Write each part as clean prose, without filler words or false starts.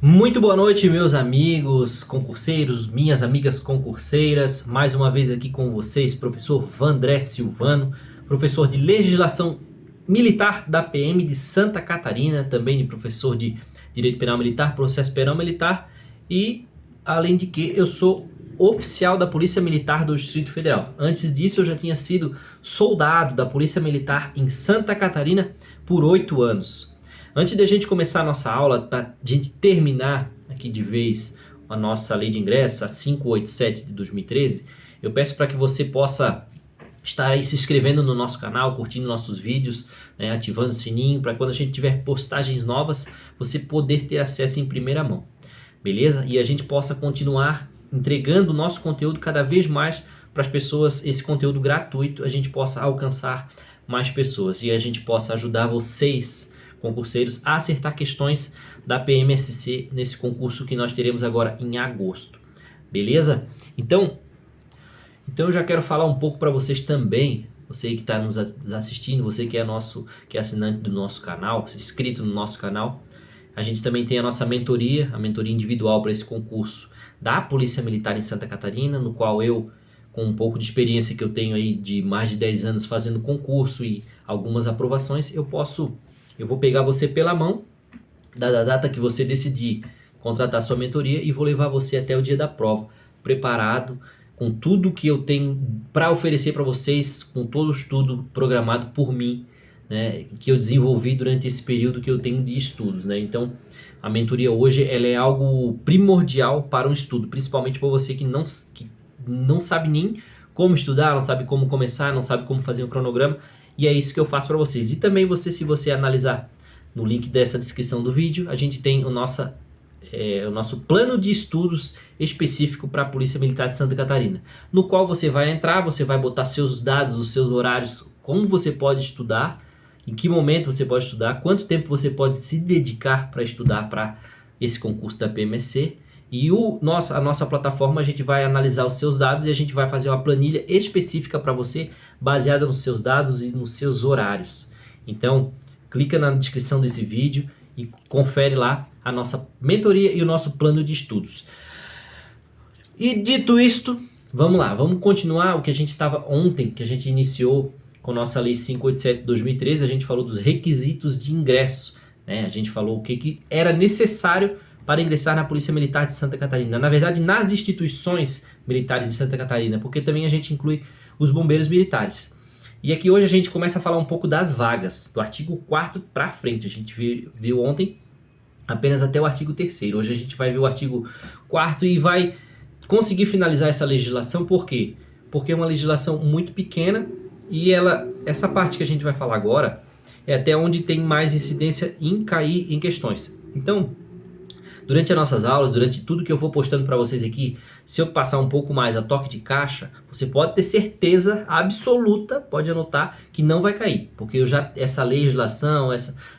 Muito boa noite, meus amigos concurseiros, minhas amigas concurseiras. Mais uma vez aqui com vocês, professor Vandré Silvano, professor de Legislação Militar da PM de Santa Catarina, também de professor de Direito Penal Militar, Processo Penal Militar e, além de que, eu sou oficial da Polícia Militar do Distrito Federal. Antes disso, eu já tinha sido soldado da Polícia Militar em Santa Catarina por 8 anos. Antes de a gente começar a nossa aula, para a gente terminar aqui de vez a nossa lei de ingresso, a 587 de 2013, eu peço para que você possa estar aí se inscrevendo no nosso canal, curtindo nossos vídeos, né, ativando o sininho, para quando a gente tiver postagens novas, você poder ter acesso em primeira mão, beleza? E a gente possa continuar entregando o nosso conteúdo cada vez mais para as pessoas, esse conteúdo gratuito, a gente possa alcançar mais pessoas e a gente possa ajudar vocês, concurseiros, a acertar questões da PMSC nesse concurso que nós teremos agora em agosto, beleza? Então eu já quero falar um pouco para vocês também, você que está nos assistindo, você que é assinante do nosso canal, inscrito no nosso canal. A gente também tem a nossa mentoria, a mentoria individual para esse concurso da Polícia Militar em Santa Catarina, no qual eu, com um pouco de experiência que eu tenho aí de mais de 10 anos fazendo concurso e algumas aprovações, eu vou pegar você pela mão, da data que você decidir contratar sua mentoria, e vou levar você até o dia da prova, preparado, com tudo que eu tenho para oferecer para vocês, com todo o estudo programado por mim, né, que eu desenvolvi durante esse período que eu tenho de estudos, né? Então, a mentoria hoje ela é algo primordial para um estudo, principalmente para você que não sabe nem como estudar, não sabe como começar, não sabe como fazer um cronograma. E é isso que eu faço para vocês. E também se você analisar no link dessa descrição do vídeo, a gente tem o nosso plano de estudos específico para a Polícia Militar de Santa Catarina, no qual você vai entrar, você vai botar seus dados, os seus horários, como você pode estudar, em que momento você pode estudar, quanto tempo você pode se dedicar para estudar para esse concurso da PMSC. E a nossa plataforma, a gente vai analisar os seus dados e a gente vai fazer uma planilha específica para você, baseada nos seus dados e nos seus horários. Então, clica na descrição desse vídeo e confere lá a nossa mentoria e o nosso plano de estudos. E dito isto, vamos lá, vamos continuar o que a gente estava ontem, que a gente iniciou com a nossa Lei 587 de 2013, a gente falou dos requisitos de ingresso, né? A gente falou o que era necessário para ingressar na Polícia Militar de Santa Catarina. Na verdade, nas instituições militares de Santa Catarina, porque também a gente inclui os bombeiros militares. E aqui hoje a gente começa a falar um pouco das vagas, do artigo 4º para frente. A gente viu ontem apenas até o artigo 3º. Hoje a gente vai ver o artigo 4º e vai conseguir finalizar essa legislação. Por quê? Porque é uma legislação muito pequena e essa parte que a gente vai falar agora é até onde tem mais incidência em cair em questões. Então, durante as nossas aulas, durante tudo que eu vou postando para vocês aqui, se eu passar um pouco mais a toque de caixa, você pode ter certeza absoluta, pode anotar, que não vai cair. Porque essa legislação,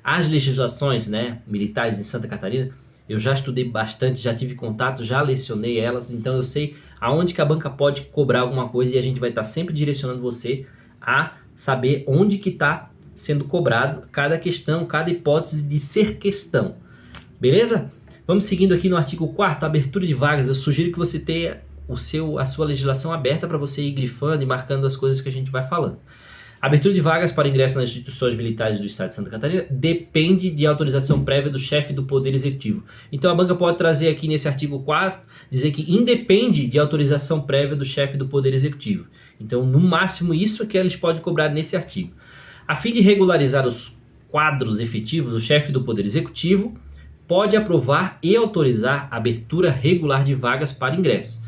as legislações, né, militares em Santa Catarina, eu já estudei bastante, já tive contato, já lecionei elas, então eu sei aonde que a banca pode cobrar alguma coisa e a gente vai estar sempre direcionando você a saber onde que está sendo cobrado cada questão, cada hipótese de ser questão. Beleza? Vamos seguindo aqui no artigo 4º, abertura de vagas. Eu sugiro que você tenha a sua legislação aberta para você ir grifando e marcando as coisas que a gente vai falando. Abertura de vagas para ingresso nas instituições militares do Estado de Santa Catarina depende de autorização prévia do chefe do Poder Executivo. Então a banca pode trazer aqui nesse artigo 4º, dizer que independe de autorização prévia do chefe do Poder Executivo. Então, no máximo, isso é que eles podem cobrar nesse artigo. A fim de regularizar os quadros efetivos, o chefe do Poder Executivo pode aprovar e autorizar a abertura regular de vagas para ingresso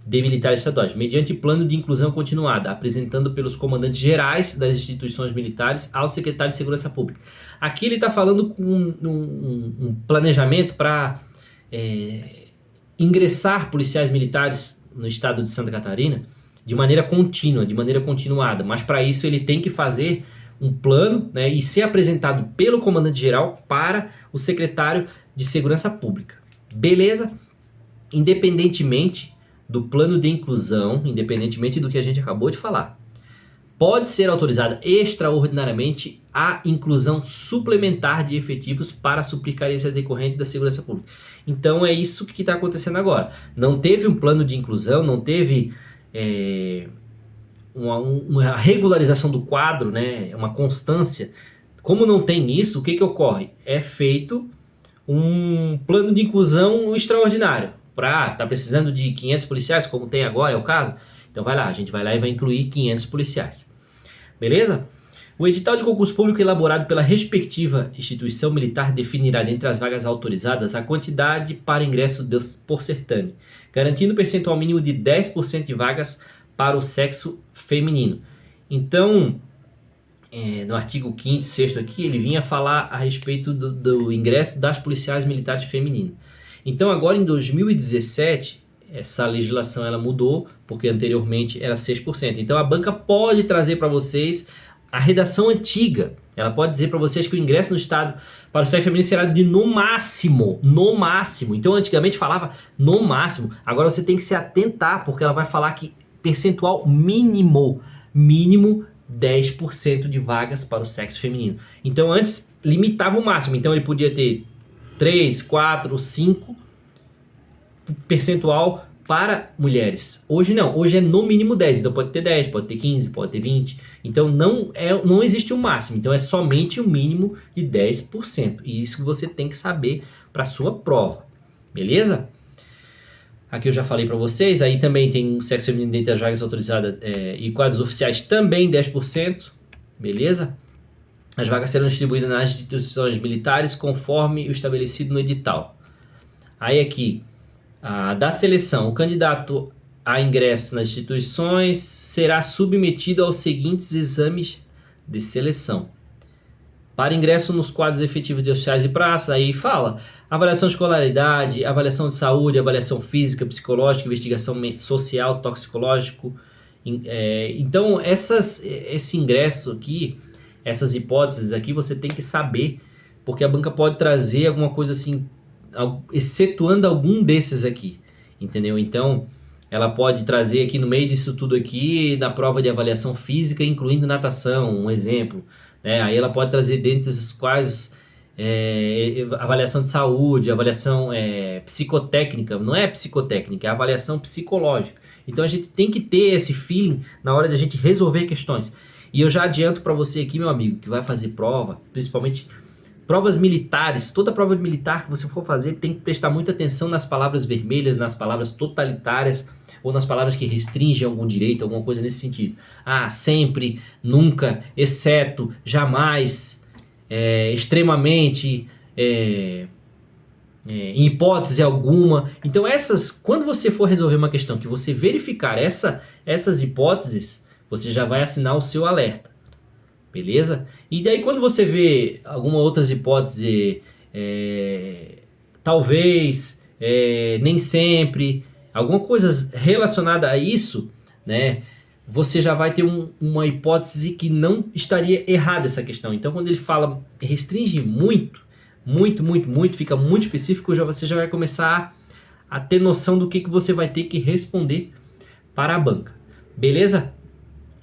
de militares estaduais, mediante plano de inclusão continuada, apresentando pelos comandantes gerais das instituições militares ao secretário de Segurança Pública. Aqui ele está falando com um planejamento para ingressar policiais militares no estado de Santa Catarina de maneira contínua, de maneira continuada, mas para isso ele tem que fazer um plano, né, e ser apresentado pelo comandante geral para o secretário de Segurança Pública. Beleza? Independentemente do plano de inclusão, independentemente do que a gente acabou de falar, pode ser autorizada extraordinariamente a inclusão suplementar de efetivos para suprir carências decorrentes da segurança pública. Então é isso que está acontecendo agora. Não teve um plano de inclusão, não teve uma regularização do quadro, né, uma constância. Como não tem isso, o que ocorre? É feito um plano de inclusão extraordinário. Tá precisando de 500 policiais, como tem agora, é o caso? Então a gente vai lá e vai incluir 500 policiais. Beleza? O edital de concurso público elaborado pela respectiva instituição militar definirá dentre as vagas autorizadas a quantidade para ingresso por certame, garantindo percentual mínimo de 10% de vagas para o sexo feminino. Então, no artigo 5º e 6º aqui, ele vinha falar a respeito do ingresso das policiais militares femininas. Então agora em 2017, essa legislação ela mudou, porque anteriormente era 6%. Então a banca pode trazer para vocês a redação antiga. Ela pode dizer para vocês que o ingresso no Estado para o sexo feminino será de no máximo. Então antigamente falava no máximo. Agora você tem que se atentar, porque ela vai falar que percentual mínimo 10% de vagas para o sexo feminino. Então antes limitava o máximo. Então ele podia ter 3, 4, 5 percentual para mulheres. Hoje não, hoje é no mínimo 10, então pode ter 10, pode ter 15, pode ter 20. Então não existe um máximo, então é somente o mínimo de 10%. E isso você tem que saber para a sua prova, beleza? Aqui eu já falei para vocês, aí também tem o sexo feminino dentre as vagas autorizadas e quadros oficiais também 10%, beleza? As vagas serão distribuídas nas instituições militares conforme o estabelecido no edital. Aí aqui, da seleção, o candidato a ingresso nas instituições será submetido aos seguintes exames de seleção. Para ingresso nos quadros efetivos de oficiais e praças, aí fala avaliação de escolaridade, avaliação de saúde, avaliação física, psicológica, investigação social, toxicológico. Então, esse ingresso aqui, essas hipóteses aqui, você tem que saber, porque a banca pode trazer alguma coisa assim, excetuando algum desses aqui, entendeu? Então, ela pode trazer aqui no meio disso tudo aqui, na prova de avaliação física, incluindo natação, um exemplo, né? Aí ela pode trazer dentre as quais avaliação de saúde, avaliação psicotécnica, não é psicotécnica, é avaliação psicológica. Então a gente tem que ter esse feeling na hora de a gente resolver questões. E eu já adianto para você aqui, meu amigo, que vai fazer prova, principalmente provas militares, toda prova militar que você for fazer tem que prestar muita atenção nas palavras vermelhas, nas palavras totalitárias ou nas palavras que restringem algum direito, alguma coisa nesse sentido. Sempre, nunca, exceto, jamais, extremamente, em hipótese alguma. Então quando você for resolver uma questão que você verificar essas hipóteses, você já vai assinar o seu alerta, beleza? E daí quando você vê alguma outras hipóteses, talvez, nem sempre, alguma coisa relacionada a isso, né? Você já vai ter uma hipótese que não estaria errada essa questão. Então quando ele fala restringe muito, fica muito específico, você já vai começar a ter noção do que você vai ter que responder para a banca, beleza?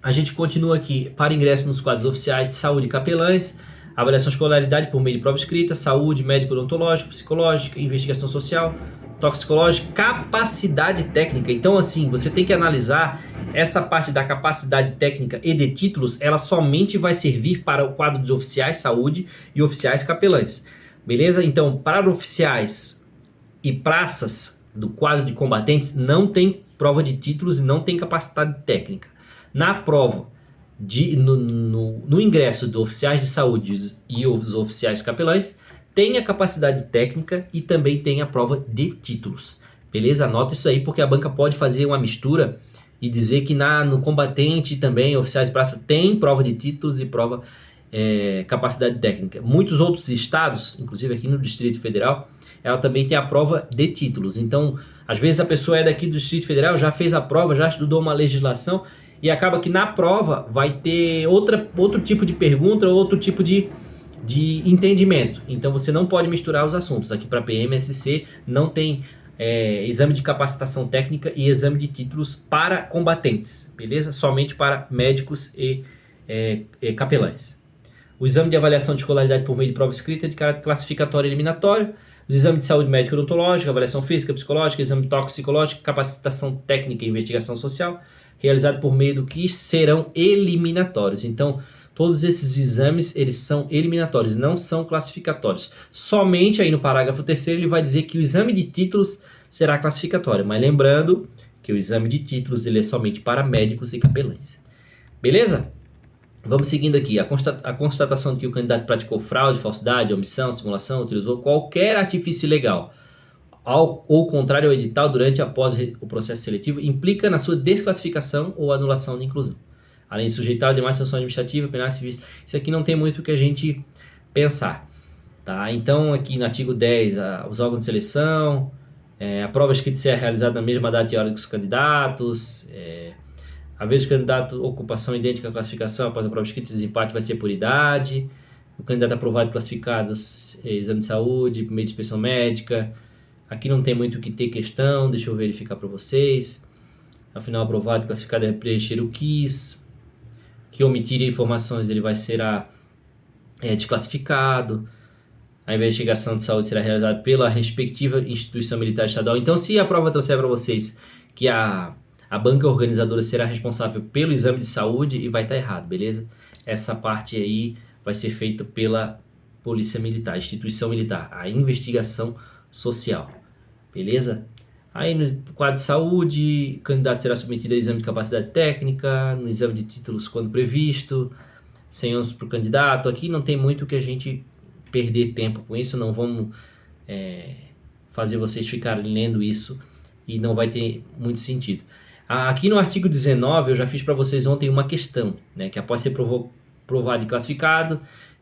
A gente continua aqui para ingresso nos quadros oficiais de saúde e capelães, avaliação de escolaridade por meio de prova escrita, saúde, médico odontológico, psicológica, investigação social, toxicológica, capacidade técnica. Então assim, você tem que analisar essa parte da capacidade técnica e de títulos, ela somente vai servir para o quadro de oficiais saúde e oficiais capelães, beleza? Então, para oficiais e praças do quadro de combatentes, não tem prova de títulos e não tem capacidade técnica. Na prova, no ingresso de oficiais de saúde e os oficiais capelães, tem a capacidade técnica e também tem a prova de títulos, beleza? Anota isso aí, porque a banca pode fazer uma mistura e dizer que no combatente também, oficiais de praça, tem prova de títulos e prova capacidade técnica. Muitos outros estados, inclusive aqui no Distrito Federal, ela também tem a prova de títulos. Então, às vezes a pessoa é daqui do Distrito Federal, já fez a prova, já estudou uma legislação e acaba que na prova vai ter outro tipo de pergunta, outro tipo de entendimento. Então você não pode misturar os assuntos. Aqui para PMSC não tem exame de capacitação técnica e exame de títulos para combatentes, beleza? Somente para médicos e capelães. O exame de avaliação de escolaridade por meio de prova escrita de caráter classificatório e eliminatório, os exames de saúde médica e odontológica, avaliação física, psicológica, exame toxicológico, capacitação técnica e investigação social, realizado por meio do que serão eliminatórios. Então, todos esses exames, eles são eliminatórios, não são classificatórios. Somente aí no parágrafo 3º ele vai dizer que o exame de títulos será classificatório, mas lembrando que o exame de títulos ele é somente para médicos e capelães. Beleza? Vamos seguindo aqui. A constatação de que o candidato praticou fraude, falsidade, omissão, simulação, utilizou qualquer artifício ilegal ou contrário ao edital durante e após o processo seletivo implica na sua desclassificação ou anulação de inclusão. Além de sujeitar a demais sanções administrativas, penais, civis. Isso aqui não tem muito o que a gente pensar. Tá? Então, aqui no artigo 10, os órgãos de seleção, a prova escrita ser realizada na mesma data e hora que os candidatos, a vez do candidato ocupação idêntica à classificação após a prova escrita, desempate vai ser por idade, o candidato aprovado e classificado, exame de saúde, meio de inspeção médica. Aqui não tem muito o que ter questão, deixa eu verificar para vocês. Afinal, aprovado e classificado é preencher o quis, que omitir informações ele vai ser desclassificado. A investigação de saúde será realizada pela respectiva instituição militar estadual. Então, se a prova trouxer para vocês que a banca organizadora será responsável pelo exame de saúde, e vai estar errado, beleza? Essa parte aí vai ser feita pela Polícia Militar, instituição militar, a investigação social, beleza? Aí no quadro de saúde, o candidato será submetido a exame de capacidade técnica, no exame de títulos quando previsto, 100 anos para o candidato. Aqui não tem muito que a gente perder tempo com isso, não vamos fazer vocês ficarem lendo isso e não vai ter muito sentido. Aqui no artigo 19 eu já fiz para vocês ontem uma questão, né, que após ser provado e classificado,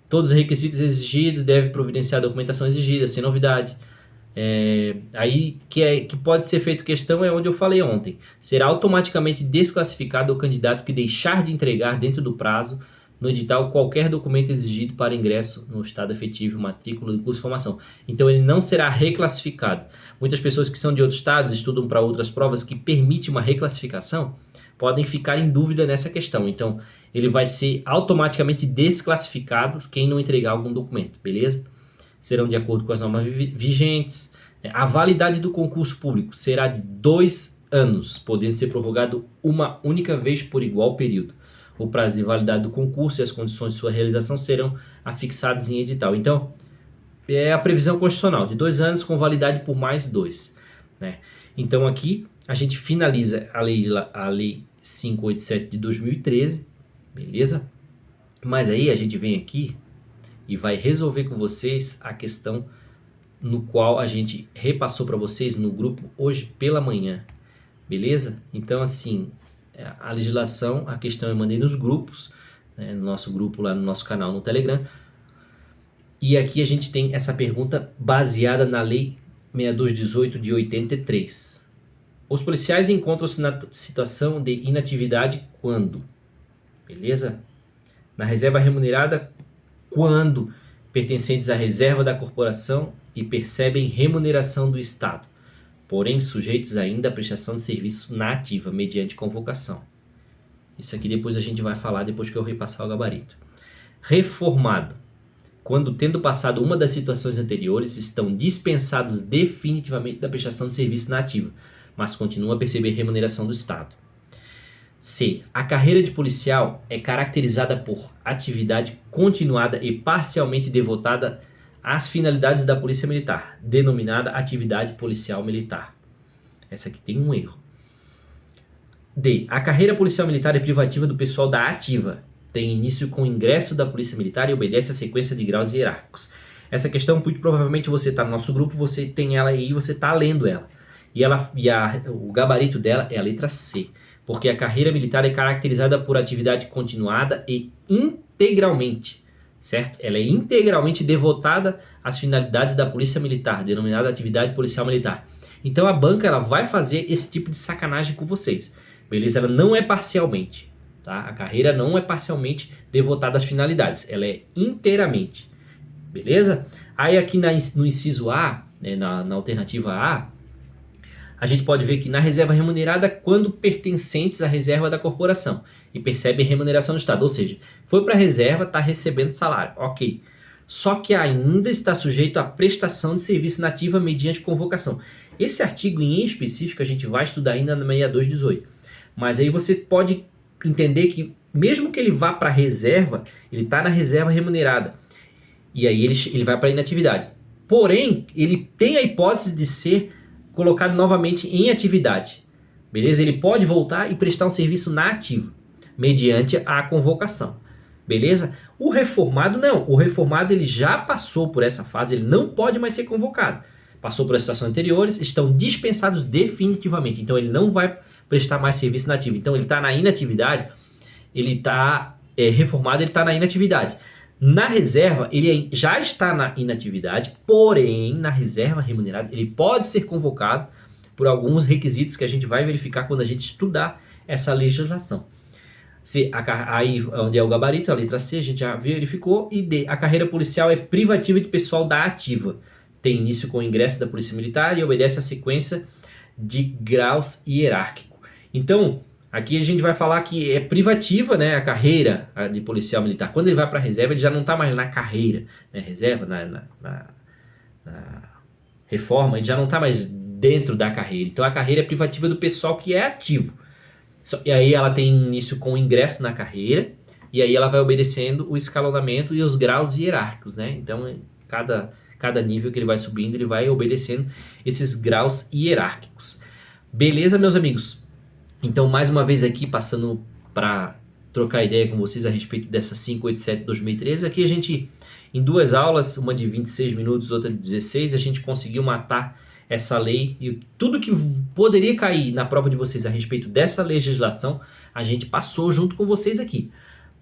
todos os requisitos exigidos, deve providenciar a documentação exigida, sem novidade. Aí que pode ser feito questão é onde eu falei ontem. Será automaticamente desclassificado o candidato que deixar de entregar dentro do prazo no edital qualquer documento exigido para ingresso no estado efetivo, matrícula e curso de formação. Então ele não será reclassificado. Muitas pessoas que são de outros estados, estudam para outras provas que permitem uma reclassificação, podem ficar em dúvida nessa questão. Então ele vai ser automaticamente desclassificado quem não entregar algum documento, beleza? Serão de acordo com as normas vigentes. A validade do concurso público será de 2 anos, podendo ser prorrogado uma única vez por igual período. O prazo de validade do concurso e as condições de sua realização serão afixadas em edital. Então, é a previsão constitucional de 2 anos com validade por mais 2. Né? Então, aqui a gente finaliza a lei 587 de 2013, beleza? Mas aí a gente vem aqui e vai resolver com vocês a questão no qual a gente repassou para vocês no grupo hoje pela manhã, beleza? Então, assim, a legislação, a questão eu mandei nos grupos, né, no nosso grupo lá no nosso canal no Telegram, e aqui a gente tem essa pergunta baseada na lei 6218 de 83. Os policiais encontram-se na situação de inatividade quando? Beleza? Na reserva remunerada quando pertencentes à reserva da corporação e percebem remuneração do Estado, porém sujeitos ainda à prestação de serviço na ativa, mediante convocação. Isso aqui depois a gente vai falar depois que eu repassar o gabarito. Reformado, quando tendo passado uma das situações anteriores, estão dispensados definitivamente da prestação de serviço na ativa, mas continuam a perceber remuneração do Estado. C. A carreira de policial é caracterizada por atividade continuada e parcialmente devotada às finalidades da Polícia Militar, denominada atividade policial militar. Essa aqui tem um erro. D. A carreira policial militar é privativa do pessoal da ativa, tem início com o ingresso da Polícia Militar e obedece à sequência de graus hierárquicos. Essa questão, muito provavelmente você está no nosso grupo, você tem ela aí e você está lendo ela. O gabarito dela é a letra C. Porque a carreira militar é caracterizada por atividade continuada e integralmente, certo? Ela é integralmente devotada às finalidades da Polícia Militar, denominada atividade policial militar. Então a banca ela vai fazer esse tipo de sacanagem com vocês, beleza? Ela não é parcialmente, tá? A carreira não é parcialmente devotada às finalidades, ela é inteiramente, beleza? Aí aqui no inciso A, né, na alternativa A, a gente pode ver que na reserva remunerada, quando pertencentes à reserva da corporação e percebe remuneração do Estado. Ou seja, foi para a reserva, está recebendo salário. Ok. Só que ainda está sujeito à prestação de serviço na ativa mediante convocação. Esse artigo em específico a gente vai estudar ainda na 6218. Mas aí você pode entender que mesmo que ele vá para a reserva, ele está na reserva remunerada. E aí ele vai para a inatividade. Porém, ele tem a hipótese de ser colocado novamente em atividade. Beleza? Ele pode voltar e prestar um serviço na ativa, mediante a convocação. Beleza? O reformado não. O reformado ele já passou por essa fase, ele não pode mais ser convocado. Passou por as situações anteriores, estão dispensados definitivamente. Então ele não vai prestar mais serviço na ativa. Então ele está na inatividade, ele está reformado, ele está na inatividade. Na reserva, ele já está na inatividade, porém, na reserva remunerada, ele pode ser convocado por alguns requisitos que a gente vai verificar quando a gente estudar essa legislação. Aí, onde é o gabarito, a letra C, a gente já verificou. E D, a carreira policial é privativa de pessoal da ativa. Tem início com o ingresso da Polícia Militar e obedece à sequência de graus hierárquico. Então, aqui a gente vai falar que é privativa, né, a carreira de policial militar. Quando ele vai para a reserva, ele já não está mais na carreira, né, reserva, na reforma, ele já não está mais dentro da carreira. Então, a carreira é privativa do pessoal que é ativo. E aí ela tem início com o ingresso na carreira, e aí ela vai obedecendo o escalonamento e os graus hierárquicos, né? Então, cada nível que ele vai subindo, ele vai obedecendo esses graus hierárquicos. Beleza, meus amigos? Então, mais uma vez aqui, passando para trocar ideia com vocês a respeito dessa 587/2013. Aqui a gente, em 2 aulas, uma de 26 minutos, outra de 16, a gente conseguiu matar essa lei e tudo que poderia cair na prova de vocês a respeito dessa legislação, a gente passou junto com vocês aqui.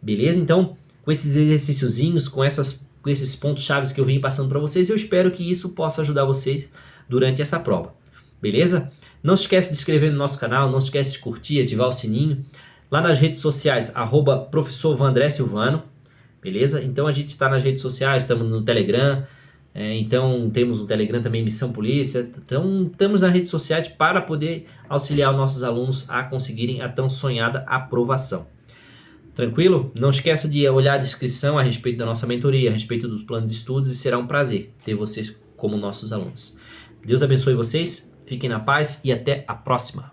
Beleza? Então, com esses exercíciozinhos, com esses pontos chaves que eu vim passando para vocês, eu espero que isso possa ajudar vocês durante essa prova. Beleza? Não se esquece de se inscrever no nosso canal, não se esquece de curtir, ativar o sininho. Lá nas redes sociais, @professor Vandré Silvano. Beleza? Então a gente está nas redes sociais, estamos no Telegram. Então temos no Telegram também Missão Polícia. Então estamos nas redes sociais para poder auxiliar os nossos alunos a conseguirem a tão sonhada aprovação. Tranquilo? Não esqueça de olhar a descrição a respeito da nossa mentoria, a respeito dos planos de estudos, e será um prazer ter vocês como nossos alunos. Deus abençoe vocês, fiquem na paz e até a próxima.